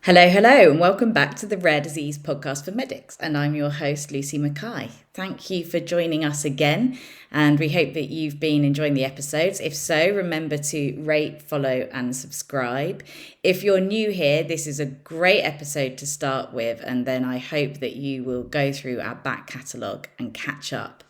Hello, and welcome back to the Rare Disease Podcast for Medics. And I'm your host, Lucy Mackay. Thank you for joining us again. And we hope that you've been enjoying the episodes. If so, remember to rate, follow, and subscribe. If you're new here, this is a great episode to start with. And then I hope that you will go through our back catalogue and catch up.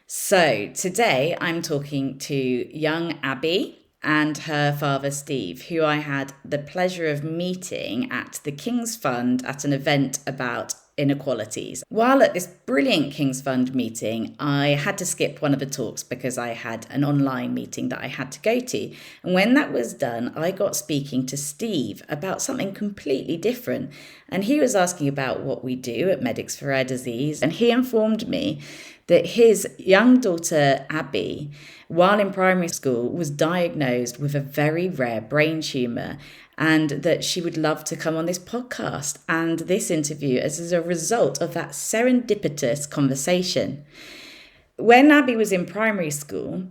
So today I'm talking to young Abbie and her father Steve, who I had the pleasure of meeting at the King's Fund at an event about inequalities. While at this brilliant King's Fund meeting, I had to skip one of the talks because I had an online meeting that I had to go to. And when that was done, I got speaking to Steve about something completely different. And he was asking about what we do at Medics for Rare Disease. And he informed me that his young daughter, Abbie, while in primary school, was diagnosed with a very rare brain tumour and that she would love to come on this podcast and this interview as a result of that serendipitous conversation. When Abbie was in primary school,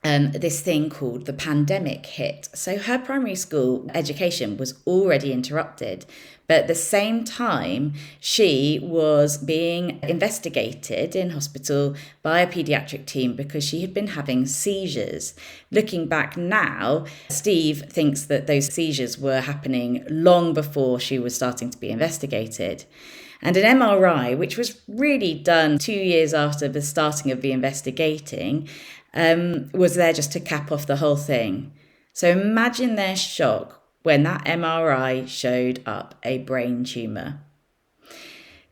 this thing called the pandemic hit. So her primary school education was already interrupted. But at the same time, she was being investigated in hospital by a paediatric team because she had been having seizures. Looking back now, Steve thinks that those seizures were happening long before she was starting to be investigated. And an MRI, which was really done 2 years after the starting of the investigating, was there just to cap off the whole thing. So imagine their shock when that MRI showed up a brain tumour,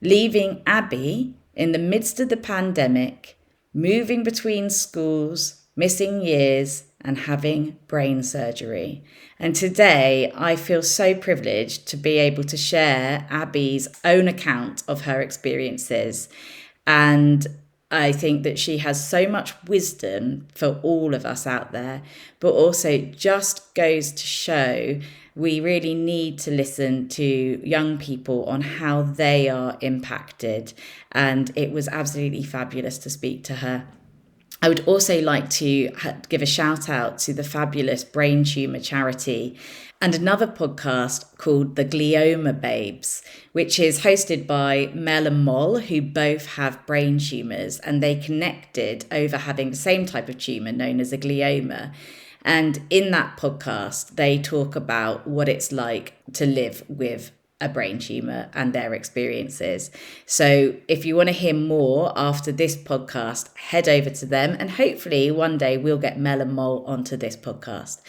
leaving Abbie in the midst of the pandemic, moving between schools, missing years, and having brain surgery. And today I feel so privileged to be able to share Abbie's own account of her experiences. And I think that she has so much wisdom for all of us out there, but also just goes to show we really need to listen to young people on how they are impacted. And it was absolutely fabulous to speak to her. I would also like to give a shout out to the fabulous brain tumour charity and another podcast called The Glioma Babes, which is hosted by Mel and Moll, who both have brain tumours, and they connected over having the same type of tumour known as a glioma. And in that podcast, they talk about what it's like to live with a brain tumour and their experiences. So if you want to hear more after this podcast, head over to them and hopefully one day we'll get Mel and Moll onto this podcast.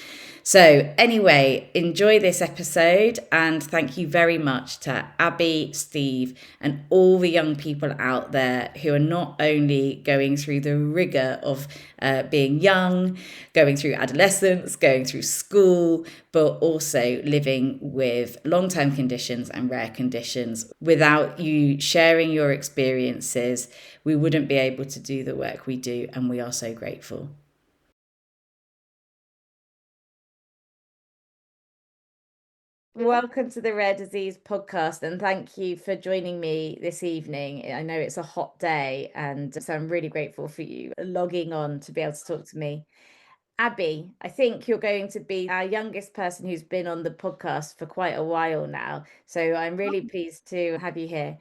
So anyway, enjoy this episode and thank you very much to Abbie, Steve, and all the young people out there who are not only going through the rigour of being young, going through adolescence, going through school, but also living with long-term conditions and rare conditions. Without you sharing your experiences, we wouldn't be able to do the work we do, and we are so grateful. Welcome to the Rare Disease Podcast, and thank you for joining me this evening. I know it's a hot day, and so I'm really grateful for you logging on to be able to talk to me. Abbie, I think you're going to be our youngest person who's been on the podcast for quite a while now, so I'm really pleased to have you here.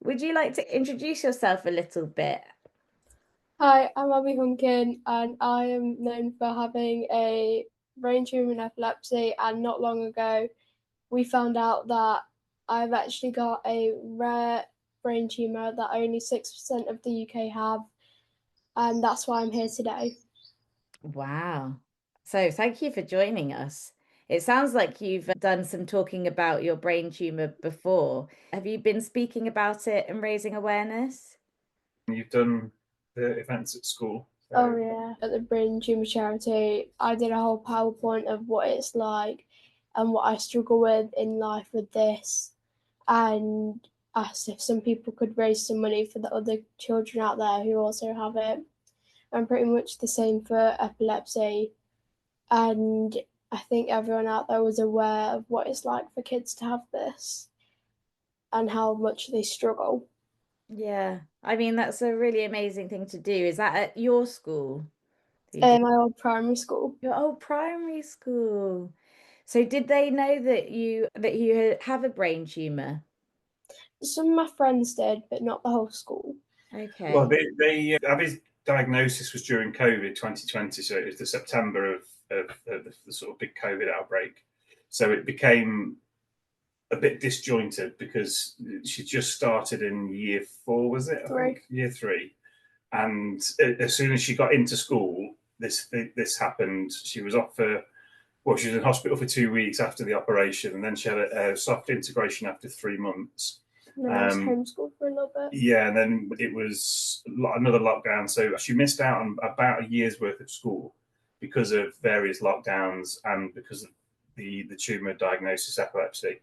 Would you like to introduce yourself a little bit? Hi, I'm Abbie Hunkin, and I am known for having a brain tumour and epilepsy. And not long ago, we found out that I've actually got a rare brain tumour that only 6% of the UK have, and that's why I'm here today. Wow. So thank you for joining us. It sounds like you've done some talking about your brain tumour before. Have you been speaking about it and raising awareness? You've done the events at school. Oh yeah, at the brain tumour charity, I did a whole PowerPoint of what it's like and what I struggle with in life with this, and asked if some people could raise some money for the other children out there who also have it. And pretty much the same for epilepsy. And I think everyone out there was aware of what it's like for kids to have this and how much they struggle. Yeah, I mean, that's a really amazing thing to do. Is that at your school? You In my old primary school. Your old primary school. So did they know that you have a brain tumour? Some of my friends did, but not the whole school. Okay. Well, Abbie's diagnosis was during COVID 2020, so it was the September of the sort of big COVID outbreak. So it became a bit disjointed because she just started in year 4, was it? I think year 3, and as soon as she got into school, this happened. She was off for she was in hospital for 2 weeks after the operation, and then she had a soft integration after 3 months. And then I was homeschooled for a little bit. Yeah, and then it was another lockdown, so she missed out on about a year's worth of school because of various lockdowns and because of the tumour diagnosis, epilepsy.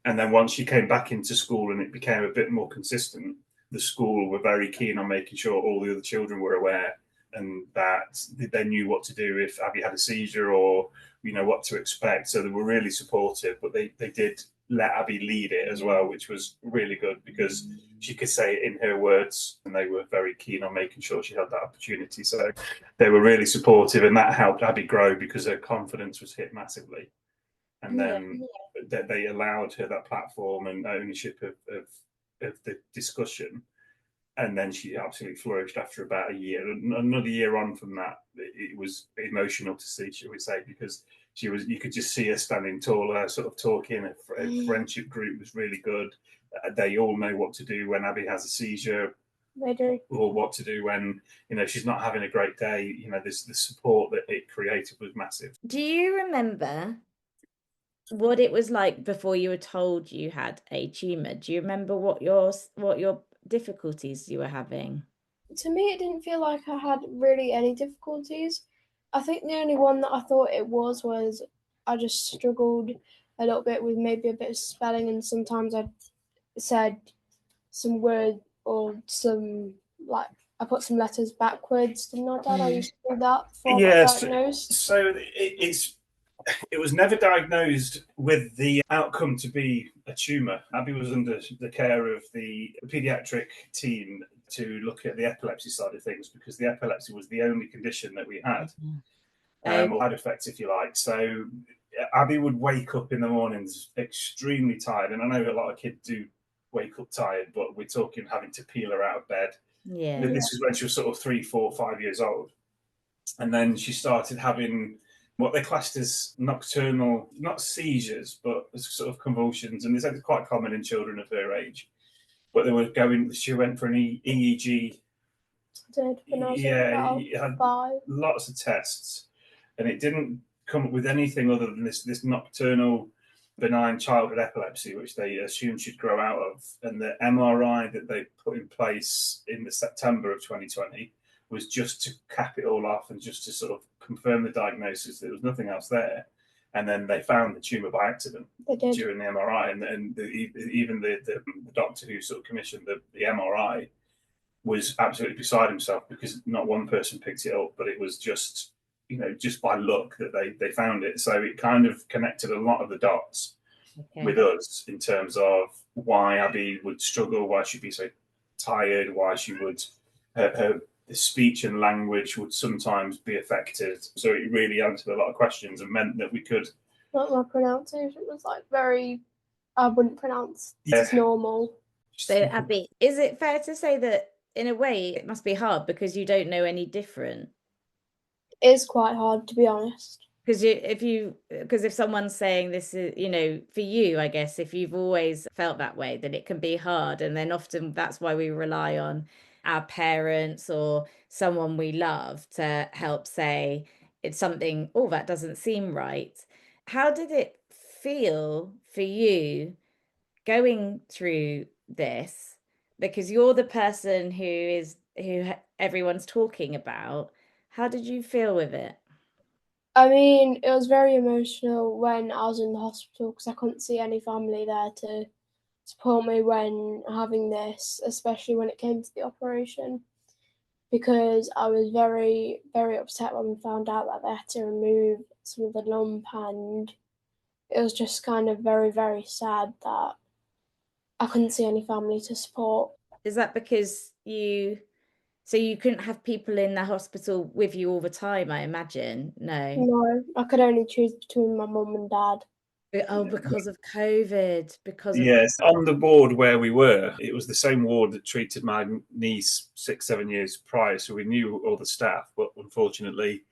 And then once she came back into school and it became a bit more consistent, the school were very keen on making sure all the other children were aware and that they knew what to do if Abbie had a seizure or what to expect. So they were really supportive, but they did let Abbie lead it as well, which was really good because she could say it in her words, and they were very keen on making sure she had that opportunity. So they were really supportive, and that helped Abbie grow because her confidence was hit massively. And then they allowed her that platform and ownership of the discussion. And then she absolutely flourished after about a year. Another year on from that, it was emotional to see, shall we say, because you could just see her standing taller, sort of talking. Her friendship group was really good. They all know what to do when Abbie has a seizure. They do. Or what to do when she's not having a great day. The support that it created was massive. Do you remember what it was like before you were told you had a tumour? Do you remember what your difficulties you were having? To me, it didn't feel like I had really any difficulties. I think the only one that I thought it was I just struggled a little bit with maybe a bit of spelling, and sometimes I said some word or some, like, I put some letters backwards, didn't I, Dad? I used to do that before I got diagnosed. So it was never diagnosed with the outcome to be a tumour. Abbie was under the care of the paediatric team to look at the epilepsy side of things because the epilepsy was the only condition that we had, or had effects, if you like. So Abbie would wake up in the mornings extremely tired, and I know a lot of kids do wake up tired, but we're talking having to peel her out of bed. Yeah. This is when she was sort of 3, 4, 5 years old. And then she started having what they classed as nocturnal, not seizures, but sort of convulsions. And it's quite common in children of her age. But she went for an EEG. Did when I was about 5. Lots of tests. And it didn't come up with anything other than this nocturnal benign childhood epilepsy, which they assumed she'd grow out of. And the MRI that they put in place in the September of 2020 was just to cap it all off and just to sort of confirm the diagnosis. There was nothing else there. And then they found the tumour by accident during the MRI. And even the doctor who sort of commissioned the MRI was absolutely beside himself because not one person picked it up, but it was just by luck that they found it. So it kind of connected a lot of the dots with us in terms of why Abbie would struggle, why she'd be so tired, why she would her speech and language would sometimes be affected. So it really answered a lot of questions and meant that we could. Like my pronunciation was I wouldn't pronounce as normal. So Abbie, is it fair to say that in a way it must be hard because you don't know any different? It is quite hard, to be honest. Because if someone's saying this is, for you, I guess, if you've always felt that way, then it can be hard. And then often that's why we rely on our parents or someone we love to help say it's something, that doesn't seem right. How did it feel for you going through this? Because you're the person who everyone's talking about. How did you feel with it? I mean, it was very emotional when I was in the hospital because I couldn't see any family there to support me when having this, especially when it came to the operation, because I was very, very upset when we found out that they had to remove some of the lump, and it was just kind of very, very sad that I couldn't see any family to support. Is that because you So you couldn't have people in the hospital with you all the time, I imagine? No. No, I could only choose between my mum and dad. Oh, because of COVID, because of Yes, on the ward where we were, it was the same ward that treated my niece 6, 7 years prior. So we knew all the staff, but unfortunately,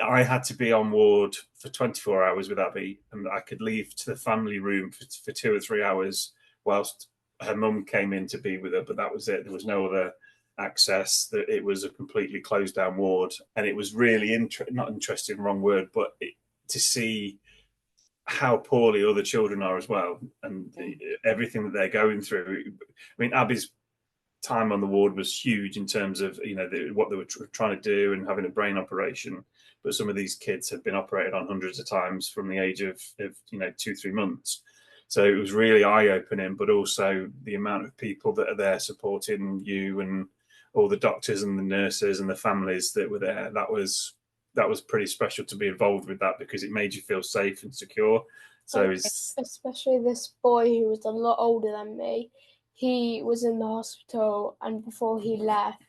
I had to be on ward for 24 hours with Abbie, and I could leave to the family room for 2 or 3 hours whilst her mum came in to be with her. But that was it. There was no other access. That it was a completely closed down ward, and it was really not interesting, wrong word, but to see how poorly other children are as well, and everything that they're going through. I mean, Abbie's time on the ward was huge in terms of what they were trying to do and having a brain operation. But some of these kids had been operated on hundreds of times from the age of 2, 3 months. So it was really eye opening, but also the amount of people that are there supporting you and all the doctors and the nurses and the families that were there. That was pretty special to be involved with that, because it made you feel safe and secure. So especially this boy who was a lot older than me. He was in the hospital, and before he left,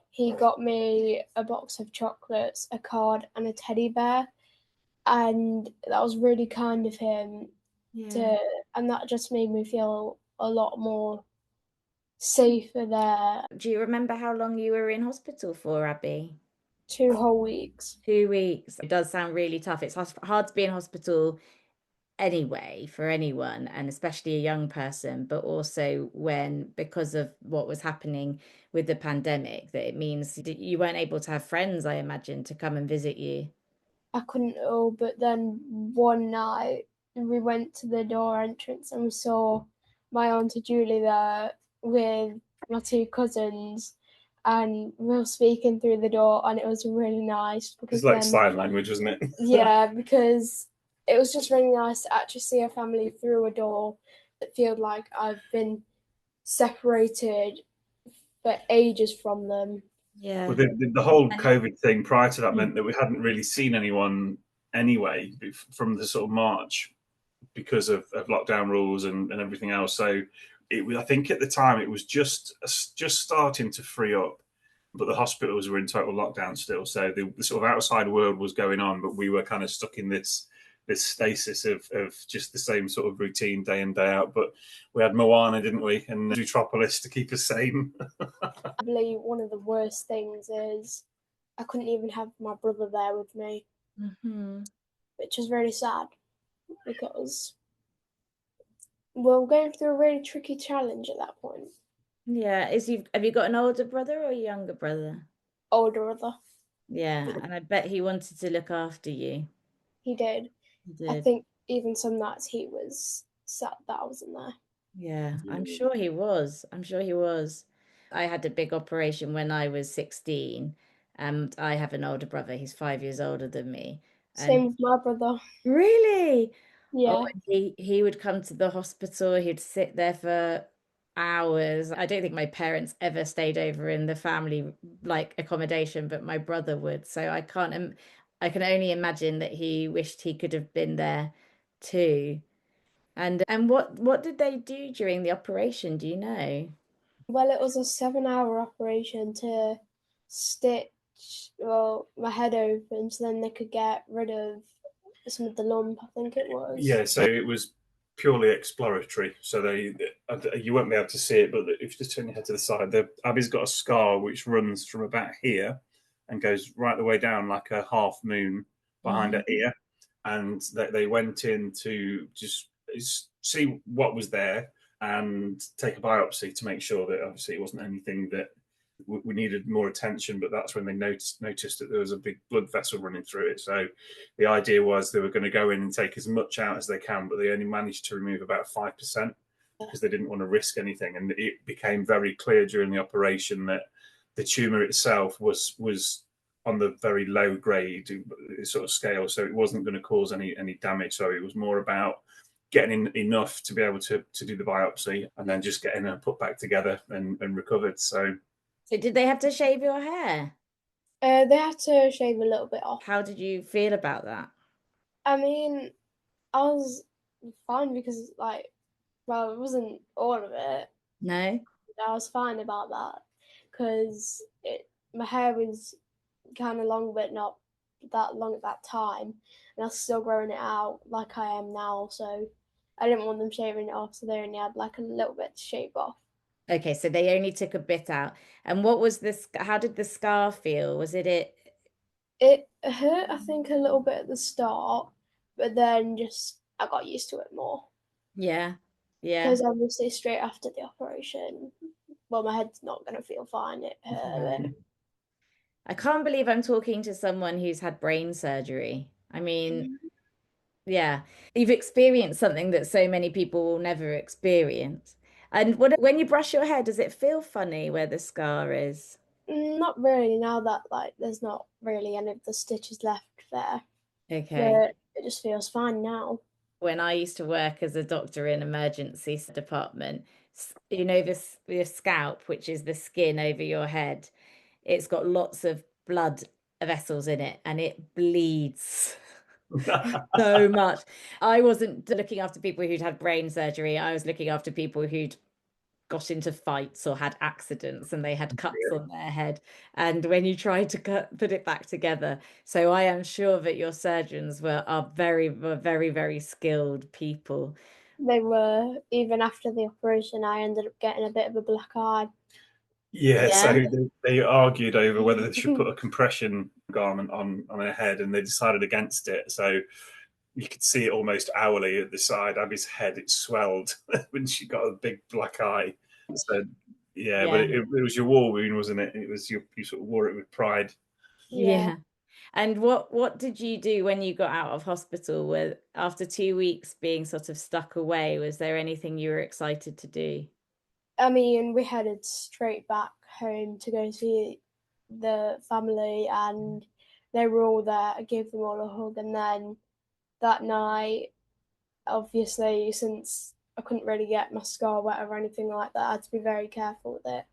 he got me a box of chocolates, a card, and a teddy bear, and that was really kind of him. And that just made me feel a lot more safer there. Do you remember how long you were in hospital for, Abbie? 2 whole weeks. 2 weeks. It does sound really tough. It's hard to be in hospital anyway for anyone, and especially a young person, but also when, because of what was happening with the pandemic, that it means you weren't able to have friends, I imagine, to come and visit you. I couldn't go, but then one night we went to the door entrance and we saw my auntie Julie there with my two cousins, and we were speaking through the door, and it was really nice because it's like sign language, wasn't it? Yeah, because it was just really nice to actually see a family through a door that feel like I've been separated for ages from them. Yeah. Well, the whole COVID thing prior to that meant that we hadn't really seen anyone anyway from the sort of March, because of lockdown rules and everything else. So I think at the time it was just starting to free up, but the hospitals were in total lockdown still. So the sort of outside world was going on, but we were kind of stuck in this stasis of just the same sort of routine day in, day out. But we had Moana, didn't we, and Zootropolis to keep us sane. Probably one of the worst things is I couldn't even have my brother there with me, which is really sad because we're going through a really tricky challenge at that point. Yeah. Have you got an older brother or a younger brother? Older brother. Yeah, and I bet he wanted to look after you. He did. He did. I think even some nights he was sad that I wasn't there. Yeah, I'm sure he was. I'm sure he was. I had a big operation when I was 16, and I have an older brother. He's 5 years older than me. Same with my brother. Really? Oh, Yeah. and he would come to the hospital. He'd sit there for hours. I don't think my parents ever stayed over in the family like accommodation, but my brother would. So I can only imagine that he wished he could have been there too. And what did they do during the operation? Do you know? Well, it was a 7-hour operation to stitch my head open so then they could get rid of some of the lump, I think it was. Yeah, so it was purely exploratory. So you won't be able to see it, but if you just turn your head to the side, Abbie's got a scar which runs from about here and goes right the way down like a half moon behind her ear. And they went in to just see what was there and take a biopsy to make sure that obviously it wasn't anything that we needed more attention. But that's when they noticed that there was a big blood vessel running through it. So the idea was they were going to go in and take as much out as they can, but they only managed to remove about 5% because they didn't want to risk anything. And it became very clear during the operation that the tumour itself was on the very low grade sort of scale, so it wasn't going to cause any damage. So it was more about getting enough to be able to do the biopsy and then just getting her put back together and recovered. So did they have to shave your hair? They had to shave a little bit off. How did you feel about that? I mean, I was fine because, like, well, it wasn't all of it. No? I was fine about that because my hair was kind of long, but not that long at that time, and I was still growing it out like I am now. So I didn't want them shaving it off, so they only had like a little bit to shave off. Okay, so they only took a bit out. And what was this? How did the scar feel? Was it? It hurt, I think, a little bit at the start, but then just I got used to it more. Yeah, yeah. Because obviously, straight after the operation, well, my head's not going to feel fine. It hurt. I can't believe I'm talking to someone who's had brain surgery. I mean, yeah, you've experienced something that so many people will never experience. And when you brush your hair, does it feel funny where the scar is? Not really, now that like there's not really any of the stitches left there, Okay. but it just feels fine now. When I used to work as a doctor in emergency department, you know this your scalp, which is the skin over your head, it's got lots of blood vessels in it and it bleeds so much. I wasn't looking after people who'd had brain surgery. I was looking after people who'd got into fights or had accidents and they had cuts on their head. And when you try to put it back together, so I am sure that your surgeons were very, very skilled people. They were, even after the operation, I ended up getting a bit of a black eye. Yeah, so Yeah. they argued over whether they should put a compression garment on her head, and they decided against it. So you could see it almost hourly at the side. Abbie's head, it swelled when she got a big black eye. So yeah, but Yeah. it was your war wound, wasn't it? It was you sort of wore it with pride. Yeah. And what did you do when you got out of hospital? With after 2 weeks being sort of stuck away, was there anything you were excited to do? I mean, we headed straight back home to go see the family, and they were all there. I gave them all a hug, and then that night, obviously, since I couldn't really get my scar wet or anything like that, I had to be very careful with it.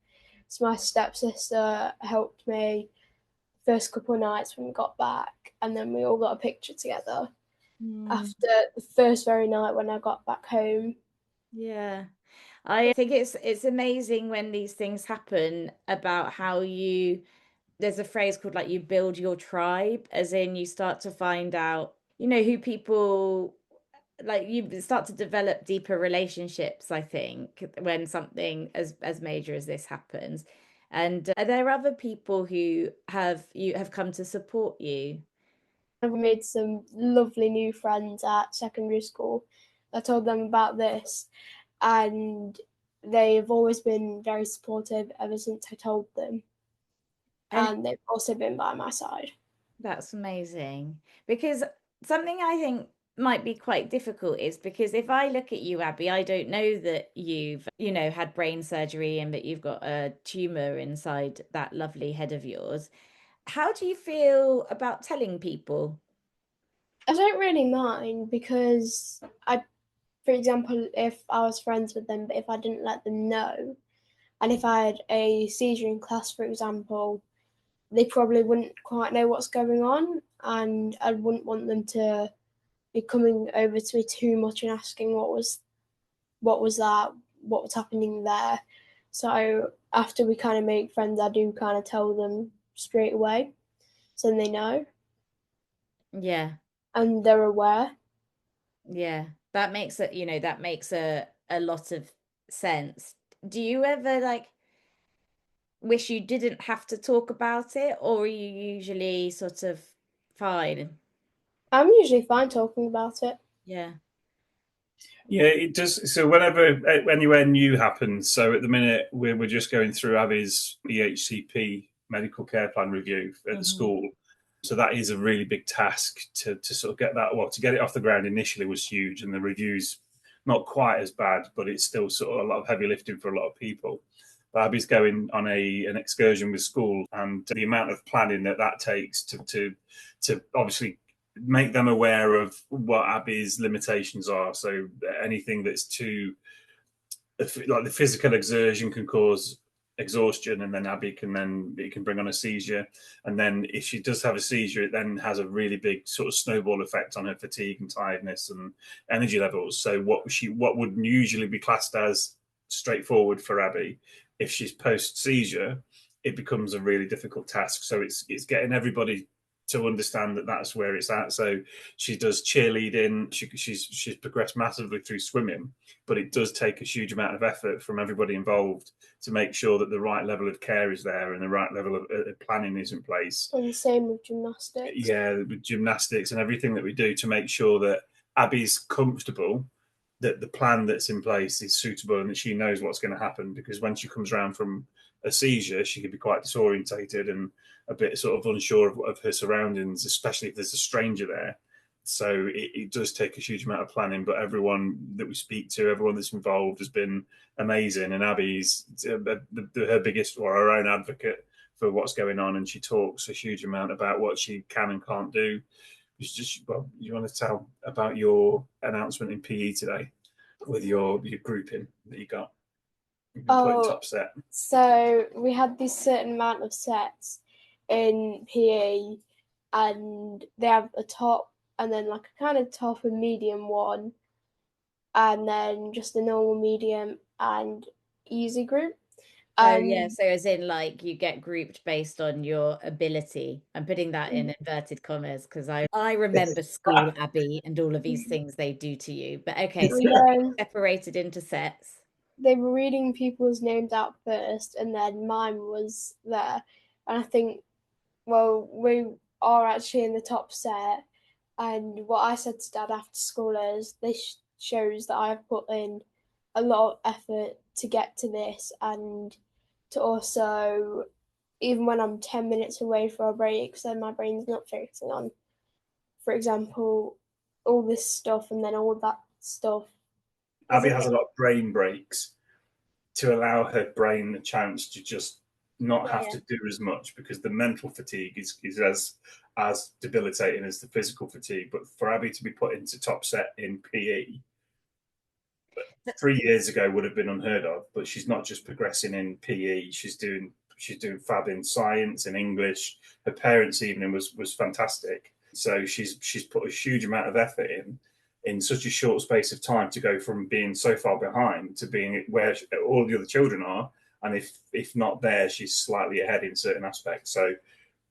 So my stepsister helped me first couple of nights when we got back, and then we all got a picture together after the first very night when I got back home. Yeah. I think it's amazing when these things happen about how there's a phrase called like you build your tribe, as in you start to find out, who people like you start to develop deeper relationships, I think, when something as major as this happens. And are there other people who have come to support you? I've made some lovely new friends at secondary school. I told them about this, and they've always been very supportive ever since I told them. And And they've also been by my side. that's amazing, because something I think might be quite difficult is because if I look at you, Abbie, I don't know that you've, had brain surgery and that you've got a tumor inside that lovely head of yours. How do you feel about telling people? I don't really mind because for example, if I was friends with them, but if I didn't let them know, and if I had a seizure in class, for example, they probably wouldn't quite know what's going on, and I wouldn't want them to be coming over to me too much and asking what was that, what was happening there. So after we kind of make friends, I do kind of tell them straight away, so then they know Yeah. and they're aware. Yeah, that makes a lot of sense. Do you ever like wish you didn't have to talk about it, or are you usually sort of fine? I'm usually fine talking about it. Yeah. Yeah, it does. So whenever anywhere new happens, so at the minute we're just going through Abbie's EHCP medical care plan review at the school. So that is a really big task to sort of get that. Well, to get it off the ground initially was huge, and the reviews not quite as bad, but it's still sort of a lot of heavy lifting for a lot of people. But Abbie's going on an excursion with school, and the amount of planning that takes to obviously make them aware of what Abbie's limitations are. So anything that's too like the physical exertion can cause exhaustion, and then Abbie it can bring on a seizure. And then if she does have a seizure, it then has a really big sort of snowball effect on her fatigue and tiredness and energy levels. So what would usually be classed as straightforward for Abbie, if she's post seizure, it becomes a really difficult task. So it's getting everybody to understand that that's where it's at. So she does cheerleading. She's progressed massively through swimming, but it does take a huge amount of effort from everybody involved to make sure that the right level of care is there and the right level of planning is in place. And the same with gymnastics. Yeah, with gymnastics and everything that we do to make sure that Abbie's comfortable, that the plan that's in place is suitable and that she knows what's going to happen. Because when she comes around from a seizure, she could be quite disorientated and a bit sort of unsure of her surroundings, especially if there's a stranger there. So it does take a huge amount of planning, but everyone that we speak to, everyone that's involved has been amazing. And Abbie's her biggest or her own advocate for what's going on, and she talks a huge amount about what she can and can't do. Well, you want to tell about your announcement in PE today with your grouping that you got? You've been put in top set. So we had this certain amount of sets in PE, and they have a top and then like a kind of top and medium one, and then just a normal medium and easy group. Oh yeah, so as in like you get grouped based on your ability. I'm putting that in inverted commas because I remember school, Abbie, and all of these things they do to you. But okay, so you're separated into sets. They were reading people's names out first, and then mine was there. And I think, well, we are actually in the top set. And what I said to Dad after school is this shows that I've put in a lot of effort to get to this, and to also, even when I'm 10 minutes away for a break, so my brain's not focusing on, for example, all this stuff and then all that stuff. Abbie has a lot of brain breaks to allow her brain the chance to just not have to do as much, because the mental fatigue is as debilitating as the physical fatigue. But for Abbie to be put into top set in PE 3 years ago would have been unheard of. But she's not just progressing in PE; she's doing fab in science and English. Her parents' evening was fantastic. So she's put a huge amount of effort in such a short space of time to go from being so far behind to being where all the other children are, and if not there, she's slightly ahead in certain aspects. So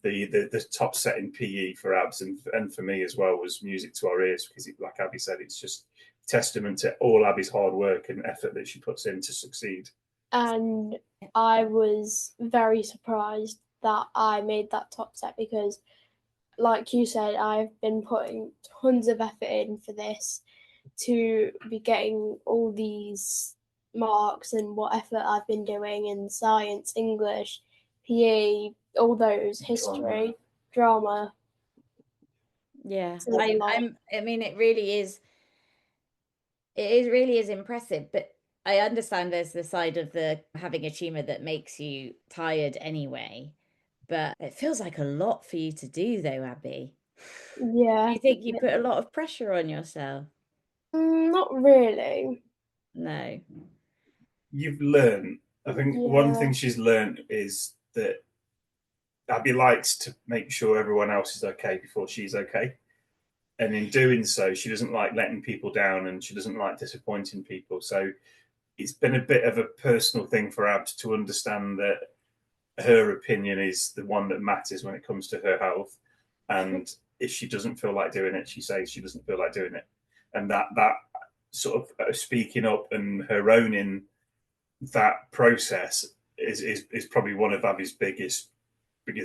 the top set in PE for Abs and for me as well was music to our ears, because like Abbie said, it's just testament to all Abbie's hard work and effort that she puts in to succeed. And I was very surprised that I made that top set because, like you said, I've been putting tons of effort in for this, to be getting all these marks and what effort I've been doing in science, English, PE, all those, history, drama. Yeah, I mean, it really is. Really is impressive, but I understand there's the side of the having a tumor that makes you tired anyway. But it feels like a lot for you to do, though, Abbie. Yeah. Do you think you put a lot of pressure on yourself? Not really. No. You've learned. I think one thing she's learned is that Abbie likes to make sure everyone else is okay before she's okay. And in doing so, she doesn't like letting people down, and she doesn't like disappointing people. So it's been a bit of a personal thing for Abs to understand that her opinion is the one that matters when it comes to her health. And if she doesn't feel like doing it, she says she doesn't feel like doing it. And that sort of speaking up and her owning that process is probably one of Abbie's biggest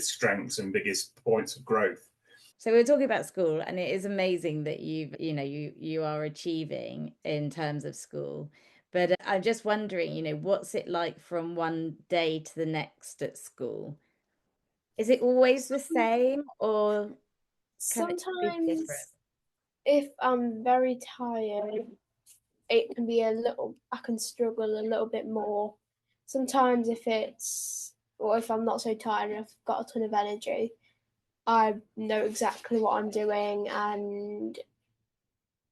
strengths and biggest points of growth. So we're talking about school, and it is amazing that you are achieving in terms of school. But I'm just wondering, what's it like from one day to the next at school? Is it always the same, or can it be different? Sometimes, if I'm very tired, it can be I can struggle a little bit more. Sometimes if I'm not so tired and I've got a ton of energy, I know exactly what I'm doing and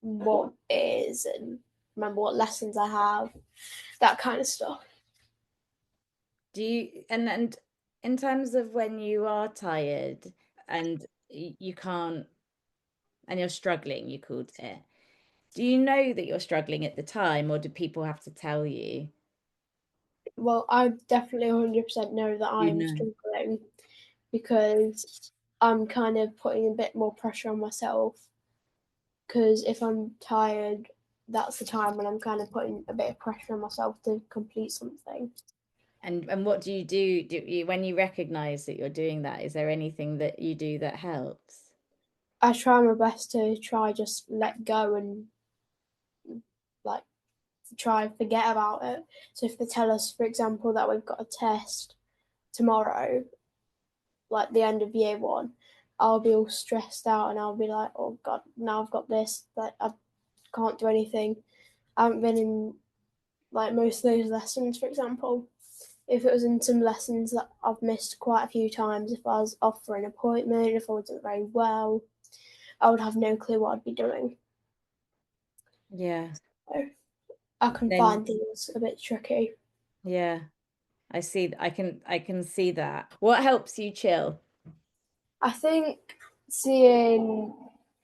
what it is, and remember what lessons I have, that kind of stuff. Do you, and in terms of when you are tired and you can't, and you're struggling, you called it, do you know that you're struggling at the time, or do people have to tell you? Well, I definitely 100% know that You I'm know. struggling because I'm kind of putting a bit more pressure on myself. Because if I'm tired, that's the time when I'm kind of putting a bit of pressure on myself to complete something. And what do you do? Do you, when you recognize that you're doing that, is there anything that you do that helps? I try my best to just let go and like try and forget about it. So if they tell us, for example, that we've got a test tomorrow, like the end of year one, I'll be all stressed out and I'll be like, oh God, now I've got this, like I can't do anything. I haven't been in like most of those lessons, for example. If it was in some lessons that I've missed quite a few times, if I was off for an appointment, if I wasn't very well, I would have no clue what I'd be doing. Yeah. So I can Then find things a bit tricky. yeah, I can see that. What helps you chill? I think seeing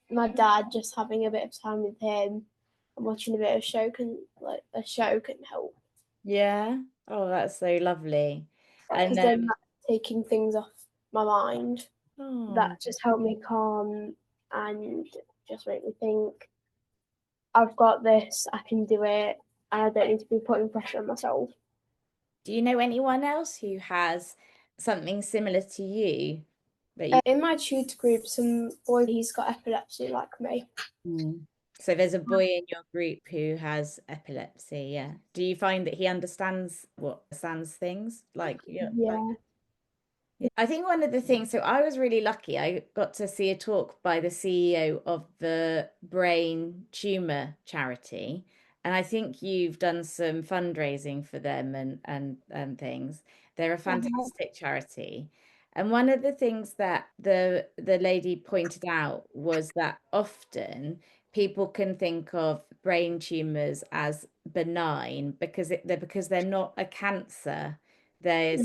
my dad, just having a bit of time with him and watching a bit of a show can help. Yeah. Oh, that's so lovely. And Because then that's taking things off my mind. oh, That just helped me calm and just make me think I've got this, I can do it, and I don't need to be putting pressure on myself. do you know anyone else who has something similar to you that you In my tutor group, some boy, he's got epilepsy like me. Mm. So there's a boy in your group who has epilepsy, yeah. Do you find that he understands things like like Yeah. yeah. I think one of the things, so I was really lucky. I got to see a talk by the CEO of the brain tumor charity. And I think you've done some fundraising for them and things. They're a fantastic charity. And one of the things that the lady pointed out was that often people can think of brain tumors as benign because they're not a cancer. They're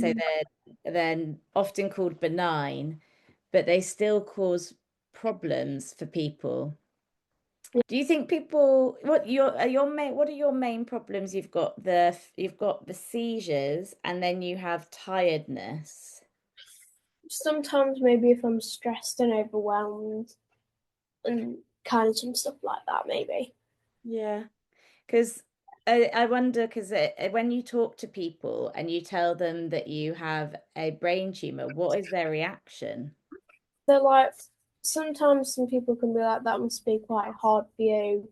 often called benign, but they still cause problems for people. Do you think people what are your main problems? You've got the seizures and then you have tiredness. Sometimes maybe if I'm stressed and overwhelmed and kind of some stuff like that, maybe. Yeah, because I wonder because when you talk to people and you tell them that you have a brain tumor, what is their reaction? They're like, sometimes some people can be like, that must be quite hard for you.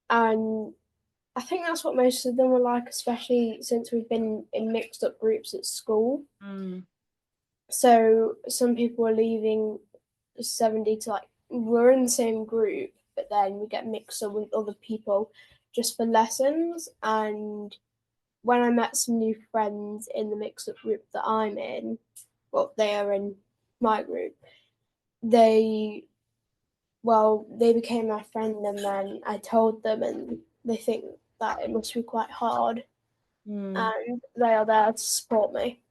And I think that's what most of them are like, especially since we've been in mixed up groups at school. Mm. So some people are leaving 70 to like, we're in the same group, but then we get mixed up with other people just for lessons. And when I met some new friends in the mixed up group that I'm in, well, they are in my group, they, they became my friend, and then I told them, and they think that it must be quite hard, Mm. and they are there to support me.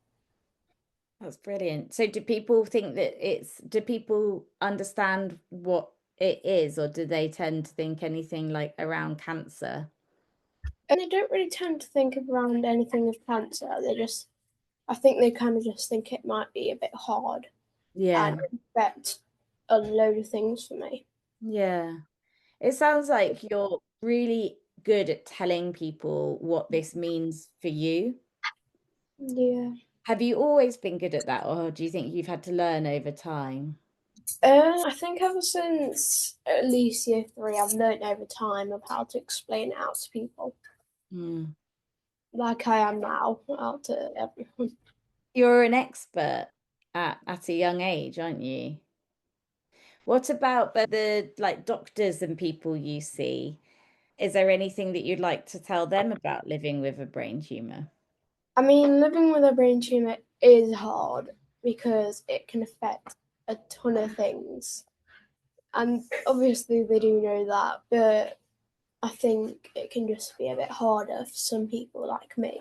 That's brilliant. So do people understand what it is, or do they tend to think anything like around cancer? And they don't really tend to think around anything of cancer. I think they kind of just think it might be a bit hard and Yeah. affect a load of things for me. Yeah. It sounds like you're really good at telling people what this means for you. Yeah. Have you always been good at that, or do you think you've had to learn over time? I think ever since at least year three, I've learned over time of how to explain it out to people, Mm. like I am now, out to everyone. You're an expert at a young age, aren't you? What about the like doctors and people you see? Is there anything that you'd like to tell them about living with a brain tumor? I mean, living with a brain tumor is hard because it can affect a ton of things. And obviously, they do know that, but I think it can just be a bit harder for some people like me.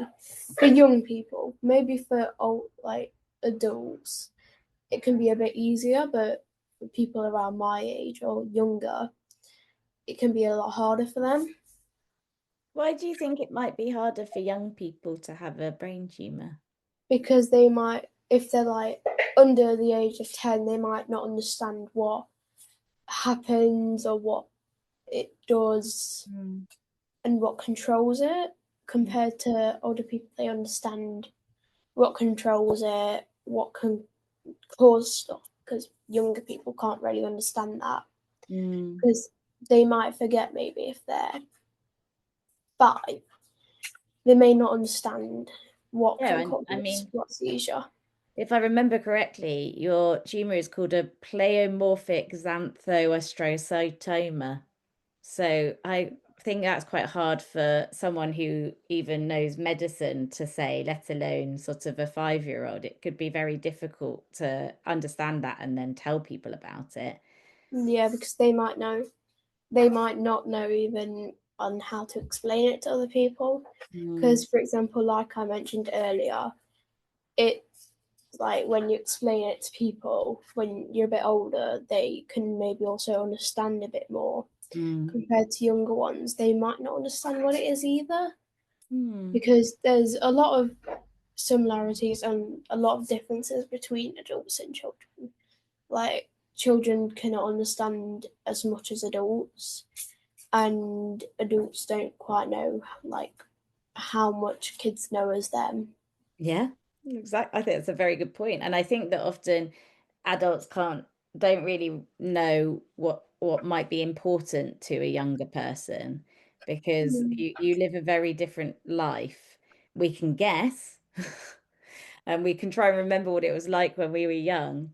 For young people, maybe for old, like adults, it can be a bit easier, but for people around my age or younger, it can be a lot harder for them. Why do you think it might be harder for young people to have a brain tumour? Because they might, if they're like under the age of 10, they might not understand what happens or what it does and what controls it, compared to older people. They understand what controls it, what can cause stuff, because younger people can't really understand that, because they might forget, maybe if they're 5, they may not understand what can cause what seizure. If I remember correctly, your tumour is called a pleomorphic xanthoastrocytoma. So I think that's quite hard for someone who even knows medicine to say, let alone sort of a 5-year-old. It could be very difficult to understand that and then tell people about it. Yeah, because they might not know even on how to explain it to other people. Because, for example, like I mentioned earlier, it's like when you explain it to people when you're a bit older, they can maybe also understand a bit more. Compared to younger ones, they might not understand what it is either, because there's a lot of similarities and a lot of differences between adults and children. Like, children cannot understand as much as adults, and adults don't quite know like how much kids know as them. Yeah, exactly. I think that's a very good point. And I think that often adults don't really know what might be important to a younger person, because you live a very different life. We can guess and we can try and remember what it was like when we were young,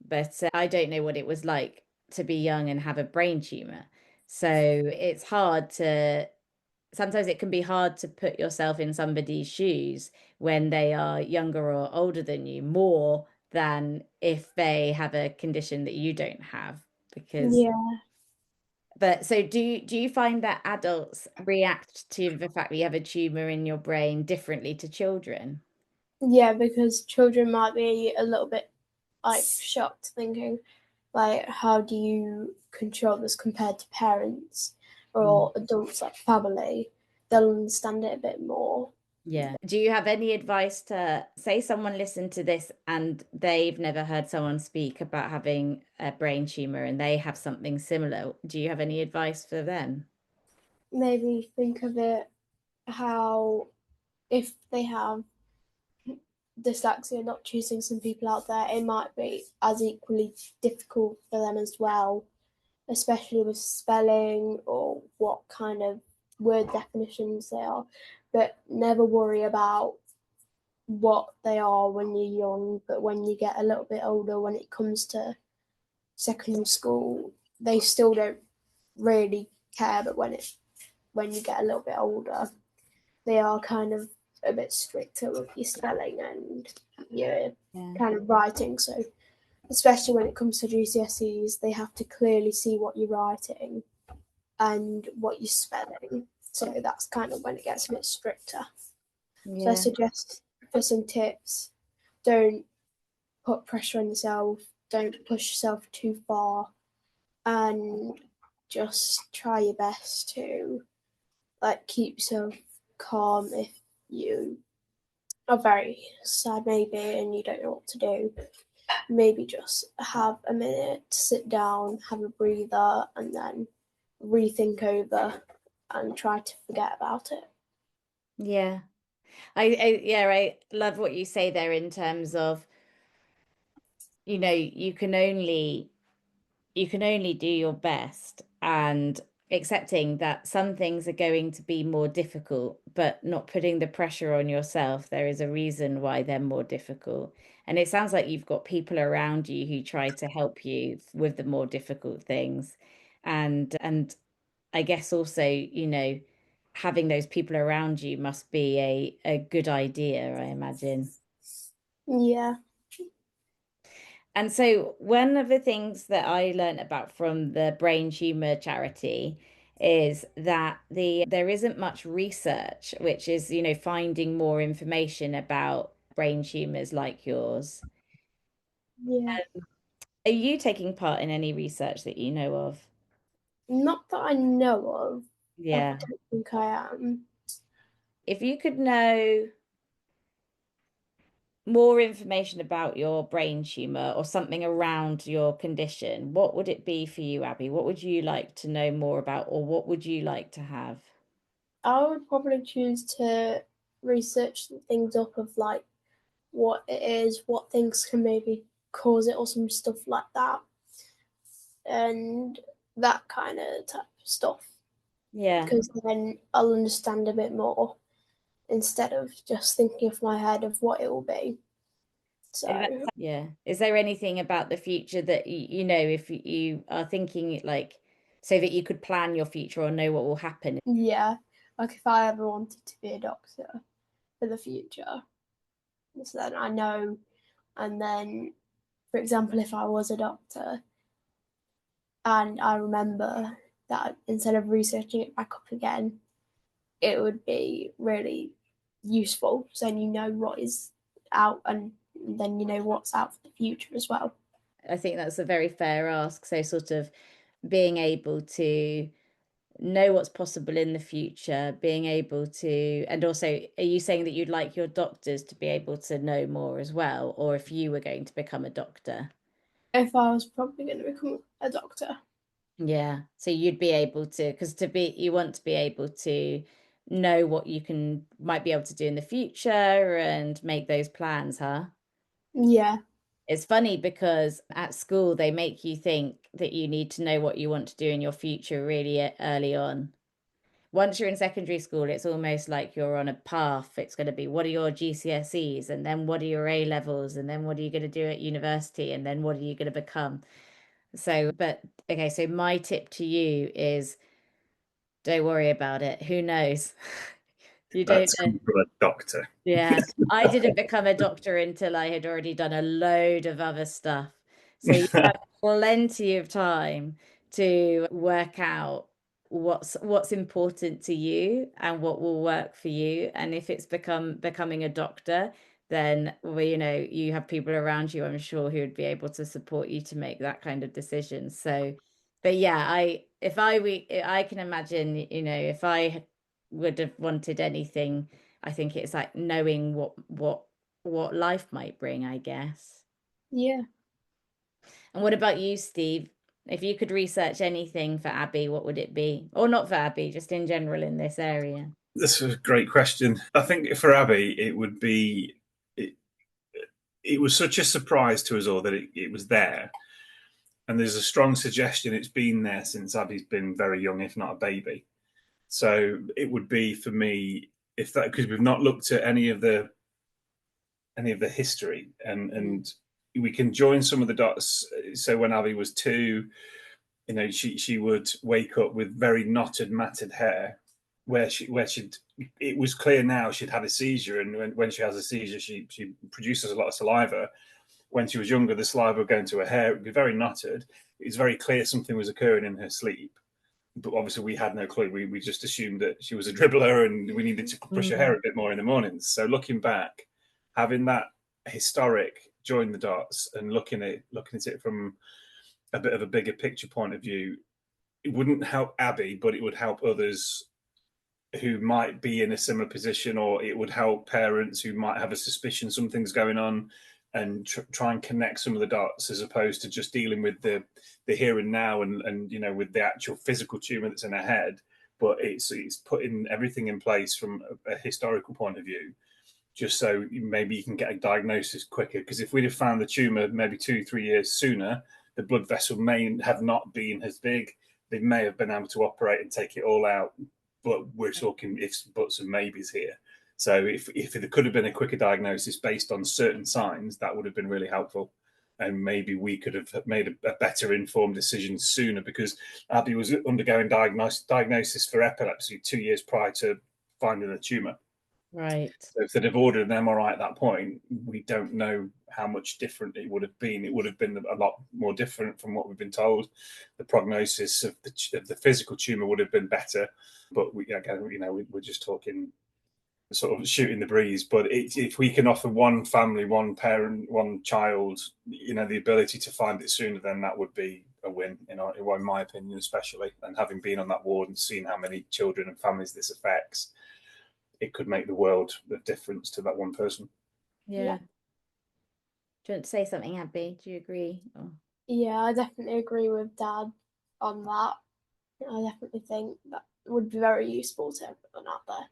but I don't know what it was like to be young and have a brain tumor. So it's hard to sometimes it can be hard to put yourself in somebody's shoes when they are younger or older than you, more than if they have a condition that you don't have. Because, Yeah, but so do you find that adults react to the fact that you have a tumor in your brain differently to children? yeah, because children might be a little bit like shocked, thinking like, how do you control this, compared to parents or adults like family? They'll understand it a bit more. Yeah. Do you have any advice to say someone listened to this and they've never heard someone speak about having a brain tumor and they have something similar? Do you have any advice for them? Maybe think of it how, if they have dyslexia, not choosing some people out there, it might be as equally difficult for them as well, especially with spelling or what kind of word definitions they are. But never worry about what they are when you're young, but when you get a little bit older, when it comes to secondary school, they still don't really care. But when you get a little bit older, they are kind of a bit stricter with your spelling and your kind of writing. So especially when it comes to GCSEs, they have to clearly see what you're writing and what you're spelling. So that's kind of when it gets a bit stricter. So I suggest, for some tips, don't put pressure on yourself, don't push yourself too far, and just try your best to like keep yourself calm if you are very sad maybe and you don't know what to do. Maybe just have a minute to sit down, have a breather, and then rethink over and try to forget about it. Yeah. I love what you say there in terms of, you can only do your best, and accepting that some things are going to be more difficult, but not putting the pressure on yourself. There is a reason why they're more difficult. And it sounds like you've got people around you who try to help you with the more difficult things. And I guess also, having those people around you must be a good idea, I imagine. Yeah. And so one of the things that I learned about from the brain tumor charity is that there isn't much research, which is, finding more information about brain tumors like yours. Yeah. Are you taking part in any research that you know of? Not that I know of. Yeah. I don't think I am. If you could know more information about your brain tumor or something around your condition, what would it be for you, Abbie? What would you like to know more about, or what would you like to have? I would probably choose to research things up of like what it is, what things can maybe cause it, or some stuff like that, and that kind of type of stuff. Yeah. Because then I'll understand a bit more instead of just thinking off my head of what it will be. So Yeah. Is there anything about the future that you know, if you are thinking like so that you could plan your future or know what will happen? yeah, like if I ever wanted to be a doctor for the future, so then I know. And then, for example, if I was a doctor and I remember that instead of researching it back up again, it would be really useful. So then you know what is out, and then you know what's out for the future as well. I think that's a very fair ask. So sort of being able to know what's possible in the future, being able to, and also, are you saying that you'd like your doctors to be able to know more as well, or if you were going to become a doctor? If I was probably going to become a doctor. Yeah, so you'd be able to, because you want to be able to know what you might be able to do in the future and make those plans, huh? Yeah. It's funny because at school they make you think that you need to know what you want to do in your future really early on. Once you're in secondary school, it's almost like you're on a path. It's going to be what are your GCSEs, and then what are your A levels, and then what are you going to do at university, and then what are you going to become? So, but okay, so my tip to you is don't worry about it. Who knows? You don't That's know. come from a doctor. Yeah, I didn't become a doctor until I had already done a load of other stuff. So you have plenty of time to work out what's important to you and what will work for you. And if it's becoming a doctor, then well, you know, you have people around you, I'm sure, who would be able to support you to make that kind of decision. So, but yeah, I can imagine, you know, if I would have wanted anything, I think it's like knowing what life might bring, I guess. Yeah. And what about you, Steve? If you could research anything for Abbie, what would it be? Or not for Abbie, just in general in this area. That's a great question. I think for Abbie, it would be. It was such a surprise to us all that it was there. And there's a strong suggestion it's been there since Abbie's been very young, if not a baby. So it would be for me, if that, because we've not looked at any of the history, and we can join some of the dots. So when Abbie was 2, you know, she would wake up with very knotted, matted hair, where she'd it was clear now she'd had a seizure, and when she has a seizure, she produces a lot of saliva. When she was younger, the saliva would go into her hair; it would be very knotted. It was very clear something was occurring in her sleep, but obviously we had no clue. We just assumed that she was a dribbler and we needed to brush her hair a bit more in the mornings. So looking back, having that historic join the dots and looking at it from a bit of a bigger picture point of view, it wouldn't help Abbie, but it would help others who might be in a similar position, or it would help parents who might have a suspicion something's going on, and try and connect some of the dots, as opposed to just dealing with the here and now, and you know, with the actual physical tumor that's in her head. But it's putting everything in place from a historical point of view, just so maybe you can get a diagnosis quicker. Because if we'd have found the tumor maybe 2-3 years sooner, the blood vessel may have not been as big. They may have been able to operate and take it all out, but we're talking ifs, buts, and maybes here. So if it could have been a quicker diagnosis based on certain signs, that would have been really helpful. And maybe we could have made a better informed decision sooner, because Abbie was undergoing diagnosis for epilepsy 2 years prior to finding the tumour. Right. So if they'd have ordered an MRI at that point, we don't know how much different it would have been. It would have been a lot more different from what we've been told. The prognosis of the physical tumour would have been better, but again, you know, we're just talking sort of shooting the breeze, but if we can offer one family, one parent, one child, the ability to find it sooner, then that would be a win, in my opinion, especially. And having been on that ward and seen how many children and families this affects, it could make the world of difference to that one person. Yeah. Do you want to say something, Abbie? Do you agree? Yeah, I definitely agree with Dad on that. I definitely think that would be very useful to everyone out there.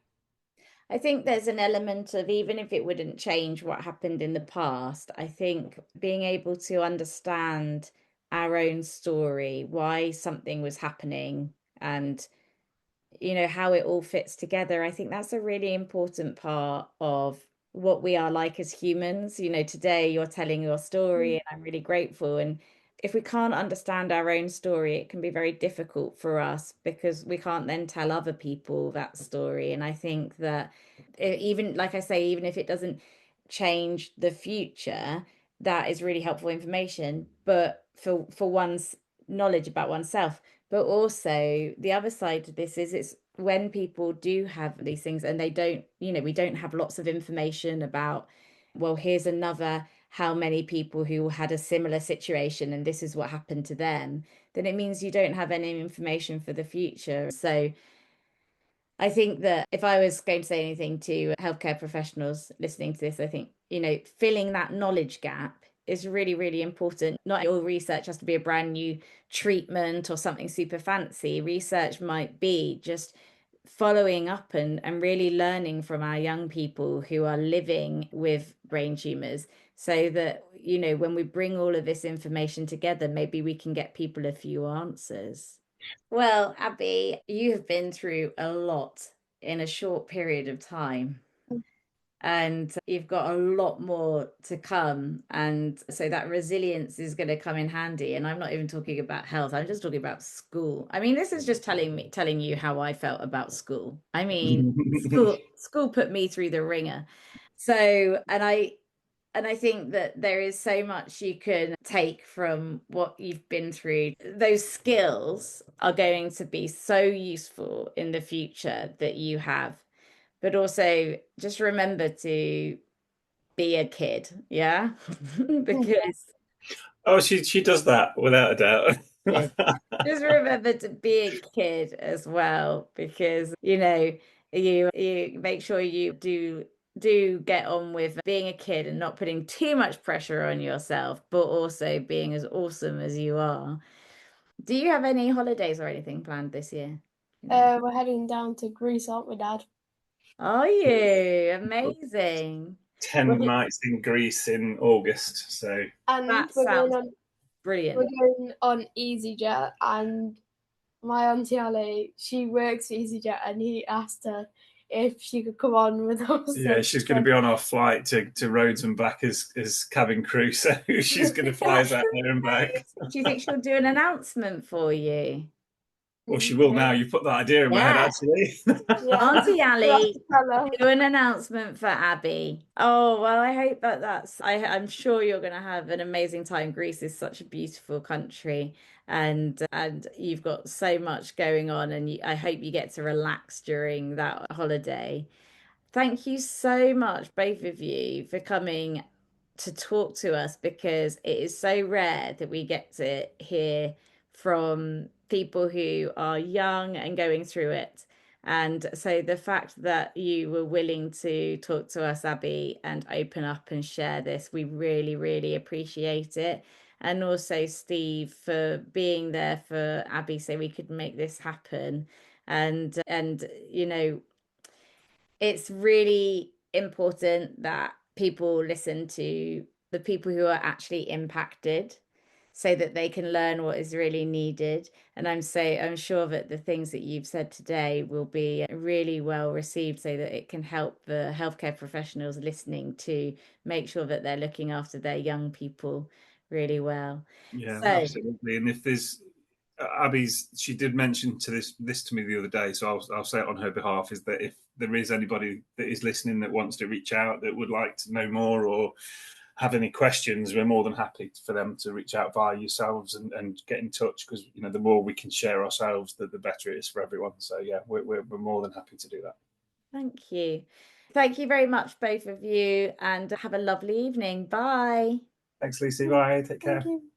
I think there's an element of, even if it wouldn't change what happened in the past, I think being able to understand our own story, why something was happening, and how it all fits together, I think that's a really important part of what we are like as humans. Today you're telling your story, and I'm really grateful. And if we can't understand our own story, it can be very difficult for us, because we can't then tell other people that story. And I think that, even, like I say, even if it doesn't change the future, that is really helpful information, but for one's knowledge about oneself. But also the other side of this is, it's when people do have these things and they don't, we don't have lots of information about, well, here's another how many people who had a similar situation and this is what happened to them, then it means you don't have any information for the future. So I think that if I was going to say anything to healthcare professionals listening to this, I think, filling that knowledge gap is really, really important. Not all research has to be a brand new treatment or something super fancy. Research might be just following up and really learning from our young people who are living with brain tumors, so that, when we bring all of this information together, maybe we can get people a few answers. Well, Abbie, you have been through a lot in a short period of time, and you've got a lot more to come. And so that resilience is going to come in handy. And I'm not even talking about health. I'm just talking about school. I mean, this is just telling you how I felt about school. I mean, school put me through the ringer. So, and I think that there is so much you can take from what you've been through. Those skills are going to be so useful in the future that you have. But also just remember to be a kid, yeah? Because Oh, she does that without a doubt. yeah, just remember to be a kid as well, because you make sure you do get on with being a kid and not putting too much pressure on yourself, but also being as awesome as you are. Do you have any holidays or anything planned this year? We're heading down to Greece, aren't we, Dad? Are you? Amazing. 10 nights in Greece in August. So and that sounds brilliant. We're going on EasyJet, and my auntie Ali, she works for EasyJet, and he asked her if she could come on with us. Yeah, she's going to be on our flight to Rhodes and back as cabin crew. So she's going to fly us out there and back. Do you think she'll do an announcement for you? Well, she will now. You put that idea in my head, actually. Auntie Ali, do an announcement for Abbie. Oh, well, I hope I'm sure you're going to have an amazing time. Greece is such a beautiful country, and you've got so much going on, and I hope you get to relax during that holiday. Thank you so much, both of you, for coming to talk to us, because it is so rare that we get to hear from people who are young and going through it. And so the fact that you were willing to talk to us, Abbie, and open up and share this, we really, really appreciate it. And also Steve, for being there for Abbie so we could make this happen. And it's really important that people listen to the people who are actually impacted, so that they can learn what is really needed. And I'm sure that the things that you've said today will be really well received, so that it can help the healthcare professionals listening to make sure that they're looking after their young people really well. Yeah, absolutely. And if there's she did mention this to me the other day, so I'll say it on her behalf, is that if there is anybody that is listening that wants to reach out, that would like to know more or have any questions, we're more than happy for them to reach out via yourselves and get in touch, because the more we can share ourselves, the better it is for everyone. So yeah, we're more than happy to do that. Thank you. Thank you very much, both of you, and have a lovely evening. Bye. Thanks, Lucy. Bye. Take care. Thank you.